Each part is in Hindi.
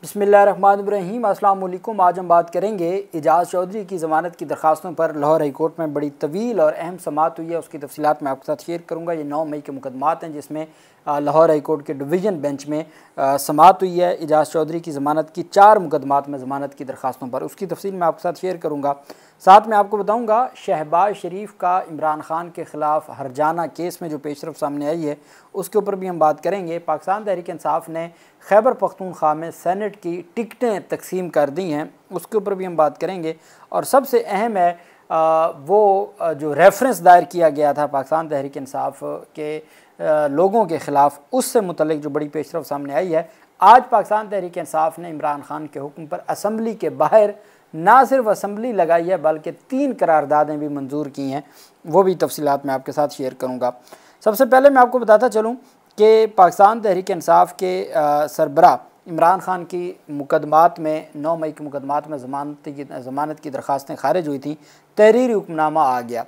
बिस्मिल्लाहिर्रहमानिर्रहीम। अस्सलाम वालेकुम। आज हम बात करेंगे एजाज़ चौधरी की ज़मानत की दरख्वास्तों पर लाहौर हाई कोर्ट में बड़ी तवील और अहम समाअत हुई है। उसकी तफसीलात मैं आपके साथ शेयर करूँगा। ये 9 मई के मुकदमात हैं जिसमें लाहौर हाई कोर्ट के डिवीज़न बेंच में समाअत हुई है। एजाज़ चौधरी की ज़मानत की 4 मुकदमात में ज़मानत की दरख्वास्तों पर उसकी तफसील मैं आपके साथ शेयर करूँगा। साथ में आपको बताऊँगा शहबाज शरीफ का इमरान खान के ख़िलाफ़ हरजाना केस में जो पेशरफ सामने आई है उसके ऊपर भी हम बात करेंगे। पाकिस्तान तहरीक इंसाफ ने खैबर पख्तूनख्वा में सेनेट की टिकटें तकसीम कर दी हैं, उसके ऊपर भी हम बात करेंगे। और सबसे अहम है वो जो रेफरेंस दायर किया गया था पाकिस्तान तहरीक इंसाफ के लोगों के ख़िलाफ़, उससे मुतल्लिक जो बड़ी पेशरफ सामने आई है। आज पाकिस्तान तहरीक इंसाफ ने इमरान खान के हुक्म पर असम्बली के बाहर ना सिर्फ असम्बली लगाई है बल्कि 3 करारदादें भी मंजूर की हैं। वो भी तफसीलात मैं आपके साथ शेयर करूँगा। सबसे पहले मैं आपको बताता चलूँ कि पाकिस्तान तहरीक इंसाफ के सरबराह इमरान खान की मुकदमात में 9 मई के मुकदमात में ज़मानत की दरख्वास्तें खारिज हुई थी। तहरीरी हुक्मनामा आ गया।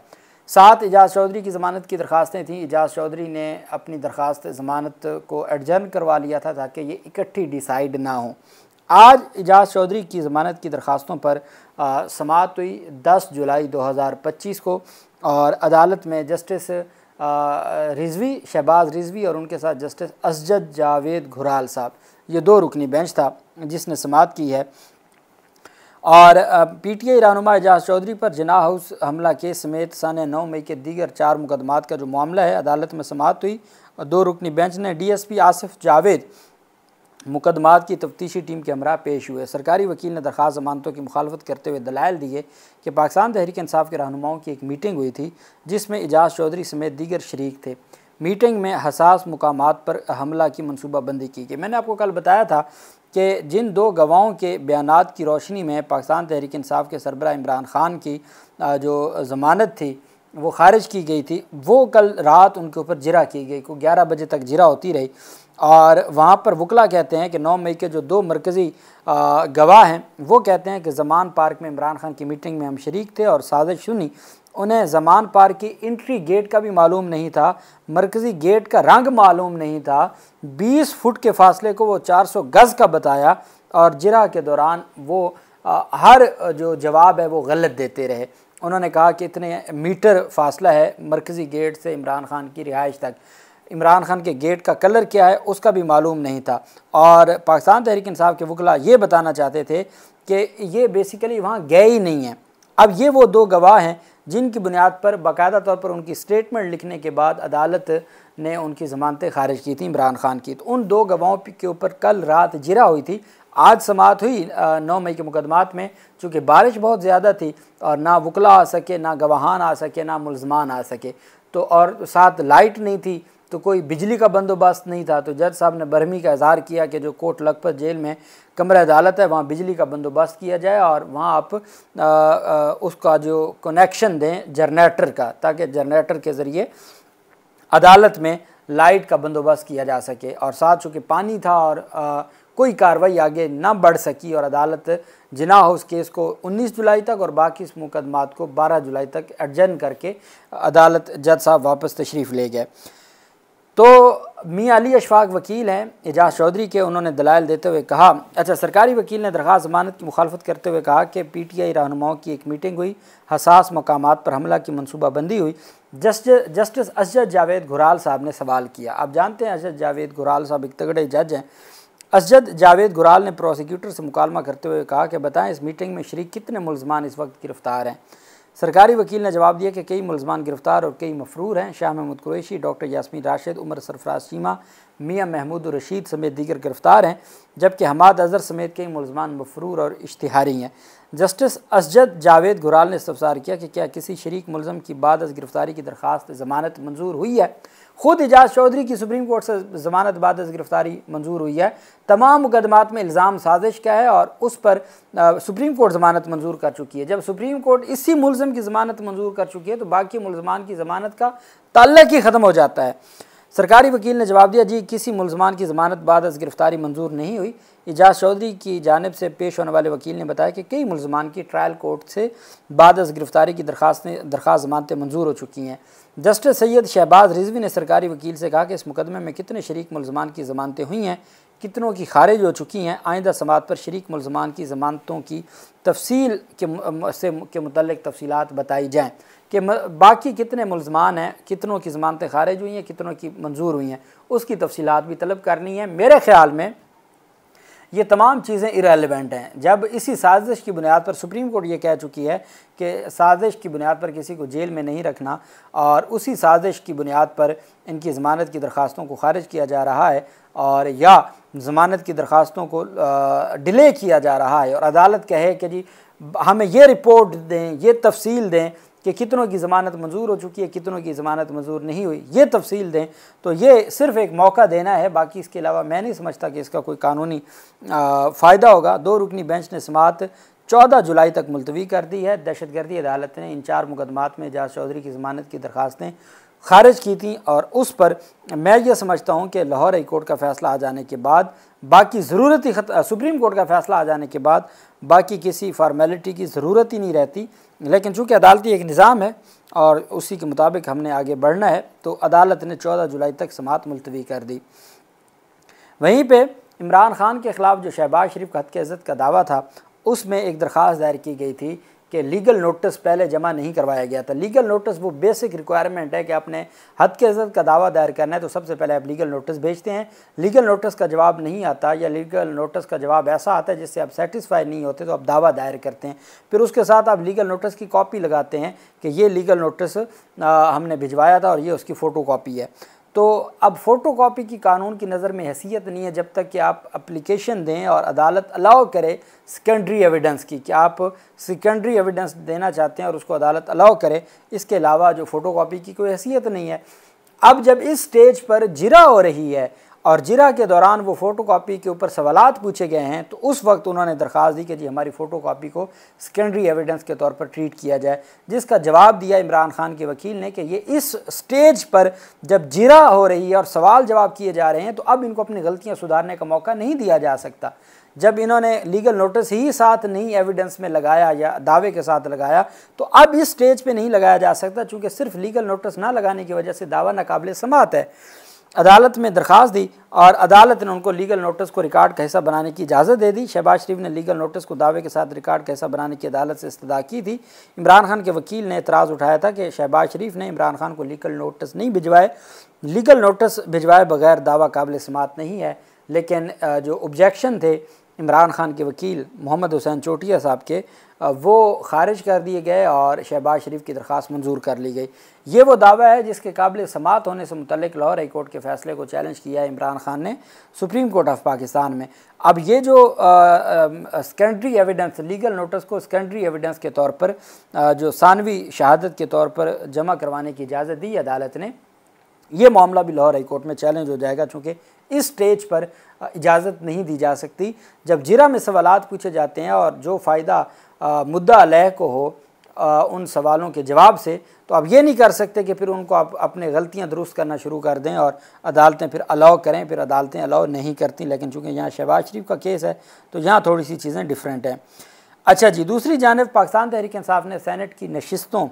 7 एजाज़ चौधरी की ज़मानत की दरख्वास्तें थीं। एजाज़ चौधरी ने अपनी दरख्वास्त ज़मानत को एडजर्न करवा लिया था ताकि ये इकट्ठी डिसाइड ना हो। आज एजाज़ चौधरी की ज़मानत की दरख्वास्तों पर समाअत हुई 10 जुलाई 2025 को और अदालत में जस्टिस रिजवी शहबाज रिजवी और उनके साथ जस्टिस असजद जावेद घुराल साहब, ये 2 रुकनी बेंच था जिसने समाअत की है। और PTI रहनुमा एजाज़ चौधरी पर जिना हाउस हमला केस समेत सन 9 मई के दीगर 4 मुकदमात का जो मामला है अदालत में समाअत हुई और 2 रुकनी बेंच ने DSP आसिफ जावेद मुकदमात की तफ्तीशी टीम के हमरा पेश हुए। सरकारी वकील ने दरख्वास्त ज़मानतों की मुखालफत करते हुए दलाइल दिए कि पाकिस्तान तहरीक इंसाफ के रहनुमाओं की एक मीटिंग हुई थी जिसमें एजाज़ चौधरी समेत दीगर शरीक थे। मीटिंग में हसास मुकामात पर हमला की मनसूबाबंदी की गई। मैंने आपको कल बताया था कि जिन 2 गवाहों के बयानात की रोशनी में पाकिस्तान तहरीक इंसाफ के सरबराह इमरान खान की जो ज़मानत थी वो खारिज की गई थी, वो कल रात उनके ऊपर जिरा की गई। को 11 बजे तक जिरा होती रही और वहाँ पर वकला कहते हैं कि 9 मई के जो 2 मरकज़ी गवाह हैं वो कहते हैं कि ज़मान पार्क में इमरान खान की मीटिंग में हम शरीक थे और साजिश सुनी। उन्हें ज़मान पार्क की एंट्री गेट का भी मालूम नहीं था, मरकज़ी गेट का रंग मालूम नहीं था, 20 फुट के फासले को वो 400 गज़ का बताया और जिरा के दौरान वो हर जो जवाब है वो गलत देते रहे। उन्होंने कहा कि इतने मीटर फासला है मरकज़ी गेट से इमरान खान की रिहाइश तक, इमरान खान के गेट का कलर क्या है उसका भी मालूम नहीं था। और पाकिस्तान तहरीक इंसाफ के वकला ये बताना चाहते थे कि ये बेसिकली वहाँ गए ही नहीं हैं। अब ये वो 2 गवाह हैं जिनकी बुनियाद पर बाकायदा तौर पर उनकी स्टेटमेंट लिखने के बाद अदालत ने उनकी ज़मानतें खारिज की थी इमरान खान की। तो उन 2 गवाहों के ऊपर कल रात जिरा हुई थी। आज समाअत हुई 9 मई के मुकदमात में। चूँकि बारिश बहुत ज़्यादा थी और ना वकला आ सके, ना गवाहान आ सके, ना मुलजमान आ सके, तो और साथ लाइट नहीं थी तो कोई बिजली का बंदोबस्त नहीं था। तो जज साहब ने बरहमी का इज़हार किया कि जो कोट लखपत जेल में कमरा अदालत है वहाँ बिजली का बंदोबस्त किया जाए और वहाँ आप उसका जो कनेक्शन दें जनरेटर का, ताकि जनरेटर के ज़रिए अदालत में लाइट का बंदोबस्त किया जा सके। और साथ चूँकि पानी था और कोई कार्रवाई आगे ना बढ़ सकी और अदालत जिना हाउस केस को 19 जुलाई तक और बाकी इस मुकदमात को 12 जुलाई तक एडजर्न करके अदालत जज साहब वापस तशरीफ़ ले गए। तो मियां अली अशफाक वकील हैं एजाज़ चौधरी के, उन्होंने दलाइल देते हुए कहा, सरकारी वकील ने दरख्वास्त ज़मानत की मुखालफत करते हुए कहा कि PTI रहनुमाओं की एक मीटिंग हुई, हसास मकामात पर हमला की मनसूबाबंदी हुई। जस्टिस असजद जावेद घुराल साहब ने सवाल किया। आप जानते हैं असजद जावेद घुराल साहब एक तगड़े जज हैं। असजद जावेद घुराल ने प्रोसिक्यूटर से मुकालमा करते हुए कहा कि बताएं इस मीटिंग में शरीक कितने मुलजमान इस वक्त गिरफ़्तार हैं। सरकारी वकील ने जवाब दिया कि कई मुलजमान गिरफ़्तार और कई मफरूर हैं। शाह महमूद कुरैशी, डॉक्टर यास्मीन राशिद, उमर सरफराज चीमा, मियां महमूद रशीद समेत दीगर गिरफ़्तार हैं, जबकि हमाद अज़हर समेत कई मुलजमान मफरूर और इश्तिहारी हैं। जस्टिस असजद जावेद घुराल ने इस्तफ़सार किया कि क्या किसी शरीक मुलज़म की बाद अज़ गिरफ़्तारी की दरख्वास्त ज़मानत मंजूर हुई है। ख़ुद एजाज़ चौधरी की सुप्रीम कोर्ट से ज़मानत बाद अज़ गिरफ़्तारी मंजूर हुई है। तमाम मुकदमात में इल्ज़ाम साजिश का है और उस पर सुप्रीम कोर्ट ज़मानत मंजूर कर चुकी है। जब सुप्रीम कोर्ट इसी मुलज़म की ज़मानत मंजूर कर चुकी है तो बाकी मुलज़मान की ज़मानत का ताल्लुक़ ही ख़त्म हो जाता है। सरकारी वकील ने जवाब दिया, जी किसी मुलजमान की ज़मानत बाद अज़ गिरफ़्तारी मंजूर नहीं हुई। एजाज़ चौधरी की जानिब से पेश होने वाले वकील ने बताया कि कई मुलजमान की ट्रायल कोर्ट से बाद अज़ गिरफ़्तारी की दरख्वास्त ज़मानतें मंजूर हो चुकी हैं। जस्टिस सैयद शहबाज रिजवी ने सरकारी वकील से कहा कि इस मुकदमे में कितने शरीक मुलजमान की ज़मानतें हुई हैं कितनों की खारिज हो चुकी हैं। आइंदा समात पर शरीक मुलजमान की ज़मानतों की तफसील के मुतल्लिक़ तफसीलात बताई जाएँ कि बाकी कितने मुलजमान हैं, कितनों की ज़मानतें खारिज हुई हैं, कितनों की मंजूर हुई हैं, उसकी तफसीलात भी तलब करनी है। मेरे ख़्याल में ये तमाम चीज़ें इरेलेवेंट हैं। जब इसी साजिश की बुनियाद पर सुप्रीम कोर्ट ये कह चुकी है कि साजिश की बुनियाद पर किसी को जेल में नहीं रखना और उसी साजिश की बुनियाद पर इनकी ज़मानत की दरख्वास्तों को खारिज किया जा रहा है और या ज़मानत की दरख्वास्तों को डिले किया जा रहा है और अदालत कहे कि जी हमें ये रिपोर्ट दें, ये तफसील दें कि कितनों की ज़मानत मंजूर हो चुकी है, कितनों की ज़मानत मंजूर नहीं हुई, ये तफसील दें, तो ये सिर्फ़ एक मौका देना है। बाकी इसके अलावा मैं नहीं समझता कि इसका कोई कानूनी फ़ायदा होगा। 2 रुकनी बेंच ने समात 14 जुलाई तक मुलतवी कर दी है। दहशतगर्दी अदालत ने इन 4 मुकदमात में एजाज़ चौधरी की ज़मानत की दरख्वास्तें खारिज की थी और उस पर मैं ये समझता हूँ कि लाहौर हाई कोर्ट का फ़ैसला आ जाने के बाद बाकी ज़रूरत ही सुप्रीम कोर्ट का फ़ैसला आ जाने के बाद बाकी किसी फार्मेलिटी की ज़रूरत ही नहीं रहती। लेकिन चूँकि अदालती एक निज़ाम है और उसी के मुताबिक हमने आगे बढ़ना है, तो अदालत ने 14 जुलाई तक समात मुलतवी कर दी। वहीं पे इमरान खान के ख़िलाफ़ जो शहबाज शरीफ का हद के इज़्ज़त का दावा था, उसमें एक दरख्वास्त दायर की गई थी कि लीगल नोटिस पहले जमा नहीं करवाया गया था। लीगल नोटिस वो बेसिक रिक्वायरमेंट है कि आपने हद के इज़्ज़त का दावा दायर करना है तो सबसे पहले आप लीगल नोटिस भेजते हैं। लीगल नोटिस का जवाब नहीं आता या लीगल नोटिस का जवाब ऐसा आता है जिससे आप सेटिस्फाई नहीं होते तो आप दावा दायर करते हैं। फिर उसके साथ आप लीगल नोटिस की कॉपी लगाते हैं कि ये लीगल नोटिस हमने भिजवाया था और ये उसकी फ़ोटो कॉपी है। तो अब फ़ोटो कॉपी की कानून की नज़र में हैसियत नहीं है जब तक कि आप एप्लीकेशन दें और अदालत अलाउ करे सेकेंडरी एविडेंस की, कि आप सेकेंडरी एविडेंस देना चाहते हैं और उसको अदालत अलाउ करे। इसके अलावा जो फ़ोटो कॉपी की कोई हैसियत नहीं है। अब जब इस स्टेज पर जिरा हो रही है और जिरा के दौरान वो फ़ोटो कॉपी के ऊपर सवालात पूछे गए हैं, तो उस वक्त उन्होंने दरख्वास्त दी कि जी हमारी फ़ोटो कॉपी को सेकेंडरी एविडेंस के तौर पर ट्रीट किया जाए, जिसका जवाब दिया इमरान खान के वकील ने कि ये इस स्टेज पर जब जिरा हो रही है और सवाल जवाब किए जा रहे हैं तो अब इनको अपनी गलतियां सुधारने का मौका नहीं दिया जा सकता। जब इन्होंने लीगल नोटिस ही साथ नहीं एविडेंस में लगाया या दावे के साथ लगाया, तो अब इस स्टेज पे नहीं लगाया जा सकता, चूँकि सिर्फ लीगल नोटिस ना लगाने की वजह से दावा नाकाबिल समात है। अदालत में दरख्वास्त दी और अदालत ने उनको लीगल नोटिस को रिकॉर्ड का हिस्सा बनाने की इजाज़त दे दी। शहबाज शरीफ ने लीगल नोटिस को दावे के साथ रिकॉर्ड का हिस्सा बनाने की अदालत से इस्तदा की थी। इमरान खान के वकील ने एतराज़ उठाया था कि शहबाज शरीफ ने इमरान खान को लीगल नोटिस नहीं भिजवाए। लीगल नोटिस भिजवाए बगैर दावा काबिल समात नहीं है। लेकिन जो ऑब्जेक्शन थे इमरान खान के वकील मोहम्मद हुसैन चोटिया साहब के, वो खारिज कर दिए गए और शहबाज शरीफ की दरख्वास्त मंजूर कर ली गई। ये वो दावा है जिसके काबिल समात होने से मुतल्लिक लाहौर हाई कोर्ट के फ़ैसले को चैलेंज किया है इमरान खान ने सुप्रीम कोर्ट ऑफ पाकिस्तान में। अब ये जो सेकेंडरी एविडेंस, लीगल नोटिस को सेकेंडरी एविडेंस के तौर पर जो सानवी शहादत के तौर पर जमा करवाने की इजाज़त दी अदालत ने, ये मामला भी लाहौर हाई कोर्ट में चैलेंज हो जाएगा, चूँकि इस स्टेज पर इजाज़त नहीं दी जा सकती। जब जिरा में सवालात पूछे जाते हैं और जो फ़ायदा मुद्दा अलैह को हो उन सवालों के जवाब से, तो आप ये नहीं कर सकते कि फिर उनको आप अपने गलतियां दुरुस्त करना शुरू कर दें और अदालतें फिर अलाउ करें। फिर अदालतें अलाउ नहीं करती, लेकिन चूँकि यहाँ शहबाज शरीफ का केस है तो यहाँ थोड़ी सी चीज़ें डिफरेंट हैं। अच्छा जी, दूसरी जानिब पाकिस्तान तहरीक इंसाफ ने सेनेट की नशिस्तों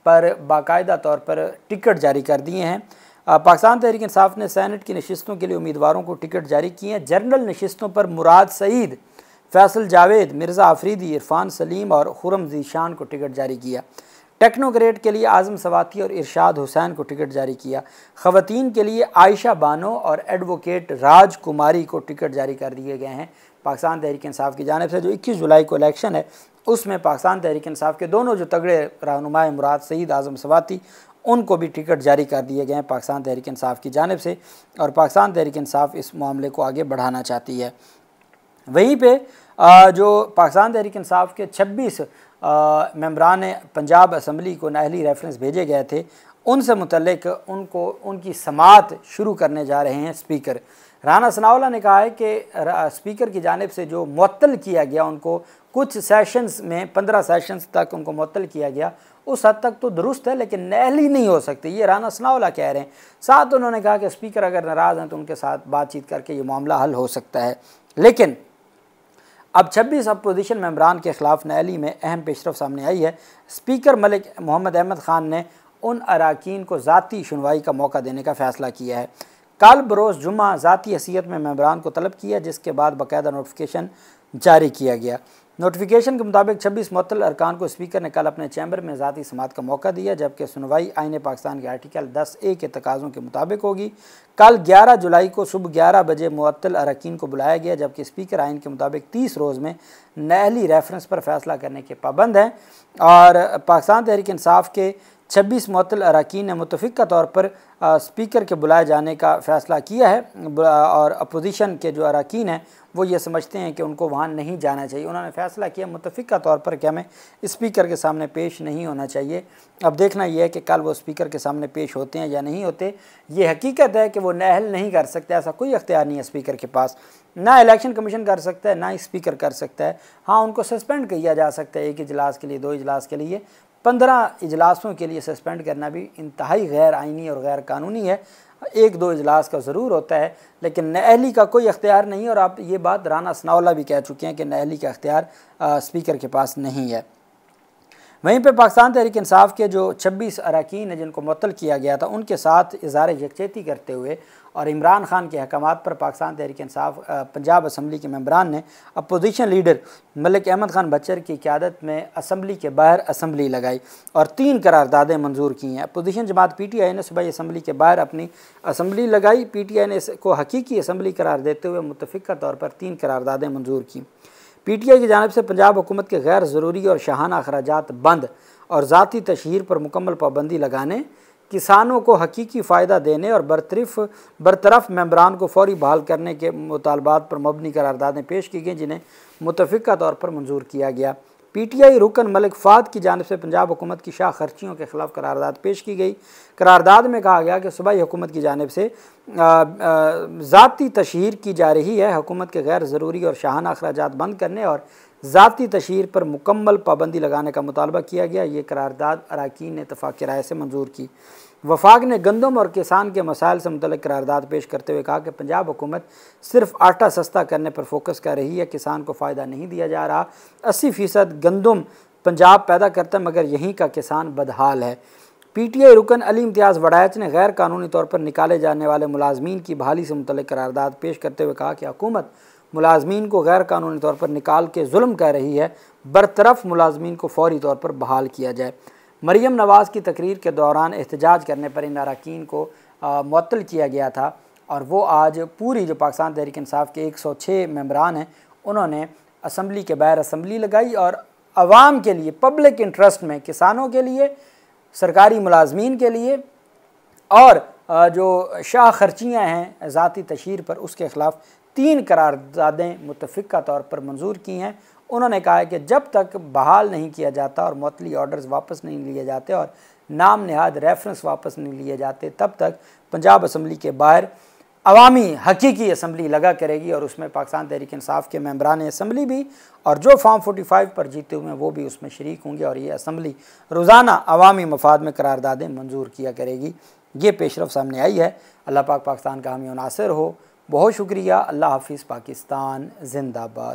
पर बाकायदा तौर पर टिकट जारी कर दिए हैं। पाकिस्तान तहरीक इंसाफ ने सेनेट की नशिस्तों के लिए उम्मीदवारों को टिकट जारी किए हैं। जनरल नशिस्तों पर मुराद सईद, फैसल जावेद, मिर्ज़ा आफरीदी, इरफान सलीम और खुरम ज़ीशान को टिकट जारी किया। टेक्नोक्रेट के लिए आज़म सवाती और इरशाद हुसैन को टिकट जारी किया। ख़वातीन के लिए आयशा बानो और एडवोकेट राज कुमारी को टिकट जारी कर दिए गए हैं। पाकिस्तान तहरीक इंसाफ की जानिब से जो 21 जुलाई को इलेक्शन है उसमें पाकिस्तान तहरीक इंसाफ के दोनों जो तगड़े रहनुमा मुराद सईद, आज़म सवाती, उनको भी टिकट जारी कर दिए गए हैं पाकिस्तान तहरीक इंसाफ की जानिब से और पाकिस्तान तहरीक इंसाफ इस मामले को आगे बढ़ाना चाहती है। वहीं पे जो पाकिस्तान तहरीक इंसाफ के 26 मेंबरान पंजाब असम्बली को नाअहली रेफरेंस भेजे गए थे, उनसे मुतल्लिक उनको उनकी समात शुरू करने जा रहे हैं स्पीकर। राना सनाउल्लाह ने कहा है कि स्पीकर की जानिब से जो मुअत्तल किया गया, उनको कुछ सेशंस में 15 सेशंस तक उनको मुअत्तल किया गया, उस हद तक तो दुरुस्त है, लेकिन नाअहली नहीं हो सकती, ये राना सनाउल्लाह कह रहे हैं। साथ उन्होंने कहा कि स्पीकर अगर नाराज़ हैं तो उनके साथ बातचीत करके ये मामला हल हो सकता है। लेकिन अब 26 अपोजिशन मेंबरान के ख़िलाफ़ नाअहली में अहम पेशरफ सामने आई है। स्पीकर मलिक मोहम्मद अहमद ख़ान ने उन अराकीन को ज़ाती सुनवाई का मौका देने का फ़ैसला किया है। कल बरोज़ जुम्मा ज़ाती हैसियत में मेंबरान को तलब किया, जिसके बाद बाकायदा नोटिफिकेशन जारी किया गया। नोटिफिकेशन के मुताबिक 26 मुअत्तल अरकान को स्पीकर ने कल अपने चैम्बर में ज़ाती समात का मौका दिया, जबकि सुनवाई आईन पाकिस्तान के आर्टिकल 10A के तकाज़ों के मुताबिक होगी। कल 11 जुलाई को सुबह 11 बजे मुअत्तल अरकान को बुलाया गया, जबकि स्पीकर आइन के मुताबिक 30 रोज़ में नहली रेफरेंस पर फैसला करने के पाबंद हैं। और पाकिस्तान तहरीक इंसाफ के 26 मुअत्तल अरकान ने मुतफ़िक़ा तौर पर स्पीकर के बुलाए जाने का फ़ैसला किया है, और अपोजिशन के जो अरकान हैं वो ये समझते हैं कि उनको वहाँ नहीं जाना चाहिए। उन्होंने फ़ैसला किया मुतफ़िक़ा तौर पर कि हमें स्पीकर के सामने पेश नहीं होना चाहिए। अब देखना यह है कि कल वो स्पीकर के सामने पेश होते हैं या नहीं होते। ये हकीकत है कि वो नहल नहीं कर सकते, ऐसा कोई अख्तियार नहीं है स्पीकर के पास, ना इलेक्शन कमीशन कर सकता है ना स्पीकर कर सकता है। हाँ, उनको सस्पेंड किया जा सकता है 1 इजलास के लिए, 2 इजलास के लिए, 15 इजलासों के लिए सस्पेंड करना भी इंतहाई गैर आइनी और गैर कानूनी है। 1-2 इजलास का ज़रूर होता है, लेकिन नहली का कोई अख्तियार नहीं है। और आप ये बात राना सनाउल्लाह भी कह चुके हैं कि नहली का अख्तियार स्पीकर के पास नहीं है। वहीं पर पाकिस्तान तहरीक इंसाफ के जो 26 अरकान हैं जिनको मुअत्तल किया गया था, उनके साथ इज़हार यकजहती करते हुए और इमरान खान के अहकामात पर पाकिस्तान तहरीक इंसाफ पंजाब असम्बली के मेंबरान ने अपोजिशन लीडर मलिक अहमद खान बच्चर की क़यादत में असम्बली के बाहर असम्बली लगाई और 3 करारदादें मंजूर की हैं। अपोजिशन जमात PTI ने सुबह असम्बली के बाहर अपनी असम्बली लगाई। PTI ने इसको हकीकी असम्बली करार देते हुए मुतफ़िक़ा तौर पर 3 करारदादें मंजूर की। PTI की जानिब से पंजाब हुकूमत के गैर ज़रूरी और शाहाना अखराजात बंद और ज़ाती तशहीर पर मुकम्मल पाबंदी लगाने, किसानों को हकीकी फ़ायदा देने और बरतरफ मेंबरान को फौरी बहाल करने के मुतालबात पर मबनी करारदादें पेश की गई, जिन्हें मुतफ़िक़ा तौर पर मंजूर किया गया। PTI रुकन मलिक फ़ाद की जानिब से पंजाब हुकूमत की शाह खर्चियों के ख़िलाफ़ करारदाद पेश की गई। करारदाद में कहा गया कि सूबाई हुकूमत की जानिब से ज़ाती तशहीर की जा रही है। हुकूमत के गैर ज़रूरी और शाहाना अखराजात बंद करने और ज़ाती तशहीर पर मुकम्मल पाबंदी लगाने का मुतालबा किया गया। ये करारदाद अरकान ने इत्तफ़ाक़ राय से मंजूर की। वफाक ने गंदम और किसान के मसाइल से मुतल्लिक़ करारदाद पेश करते हुए कहा कि पंजाब हुकूमत सिर्फ आटा सस्ता करने पर फोकस कर रही है, किसान को फ़ायदा नहीं दिया जा रहा। 80% गंदम पंजाब पैदा करता है, मगर यहीं का किसान बदहाल है। PTI रुकन अली इम्तियाज़ वड़ैच ने गैर कानूनी तौर पर निकाले जाने वाले मुलाजमीन की बहाली से मुतल्लिक़ करारदाद पेश करते हुए कहा कि हुकूमत मुलाजमीन को गैर कानूनी तौर पर निकाल के जुल्म कर रही है, बरतरफ मुलाजमीन को फौरी तौर पर बहाल किया जाए। मरियम नवाज़ की तकरीर के दौरान एहतजाज करने पर इन अरकान को मुअत्तल किया गया था, और वो आज पूरी जो पाकिस्तान तहरीक इंसाफ के 106 मेंबरान हैं उन्होंने असम्बली के बाहर असम्बली लगाई और आवाम के लिए, पब्लिक इंटरेस्ट में, किसानों के लिए, सरकारी मुलाजमीन के लिए और जो शाह खर्चियाँ हैं ज़ाती तशहीर पर, उसके ख़िलाफ़ 3 करारदादें मुतफ़िक़ा तौर पर मंजूर की हैं। उन्होंने कहा है कि जब तक बहाल नहीं किया जाता और मुअत्तली ऑर्डर्स वापस नहीं लिए जाते और नाम नहाद रेफरेंस वापस नहीं लिए जाते, तब तक पंजाब असम्बली के बाहर अवामी हकीकी असम्बली लगा करेगी और उसमें पाकिस्तान तहरीक इंसाफ के मेंबरान असम्बली भी और जो फॉर्म 45 पर जीते हुए हैं वो भी उसमें शरीक होंगे और ये असम्बली रोज़ाना अवामी मफाद में करारदादें मंजूर किया करेगी। ये पेशरफ सामने आई है। अल्लाह पाक पाकिस्तान का हामी और नासिर हो। बहुत शुक्रिया। अल्लाह हाफिज़। पाकिस्तान जिंदाबाद।